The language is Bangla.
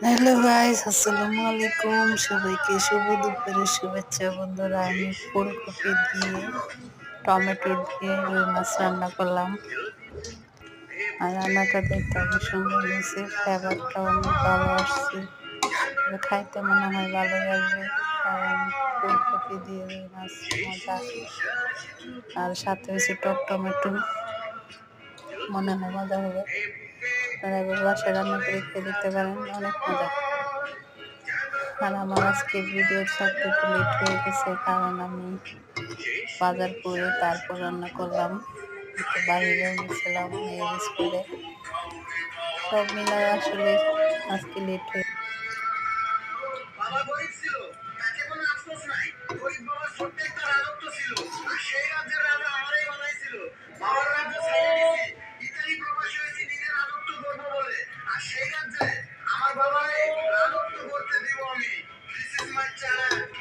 হ্যালো গাইস, আসসালামু আলাইকুম। সবাইকে শুভ দুপুরের শুভেচ্ছা বন্ধুরা। আমি ফুলকপি দিয়ে টমেটো দিয়ে রুই মাছ রান্না করলাম। আর রান্নাটা দেখতে অনেক সুন্দর হয়েছে, ফ্লেভারটা অনেক ভালো আসছে। খাইতে মনে হয় ভালোই আসবে, কারণ ফুলকপি দিয়ে রুই মাছ মজা। আর সাথে হয়েছে টক টমেটো, মনে হয় মজা হবে। তারা এবার বাসায় রান্না করে খেয়ে দেখতে পারেন, অনেক মজা। আর আমার আজকে ভিডিও ছাড়তে একটু লেট হয়ে গেছে, কারণ আমি বাজার করে তারপর রান্না করলাম। একটু বাইরে গেছিলাম মেয়ের স্কুলে, সব মিলায় আসলে আজকে লেট হয়ে। বাবা গরিব ছিল, তাকে কোনো আফসোস নাই। গরিব বাবার ছোট্ট একটা রাজত্ব ছিল, আর সেই রাজ্যের রাজা আমারই বানাইছিল। বাবার রাজ্য ছেড়ে দিছি, ইতালি প্রবাসী হয়েছি নিজের রাজত্ব করবো বলে। আর সেই রাজ্যে আমার বাবারে রাজত্ব করতে দিব আমি। This is my challenge.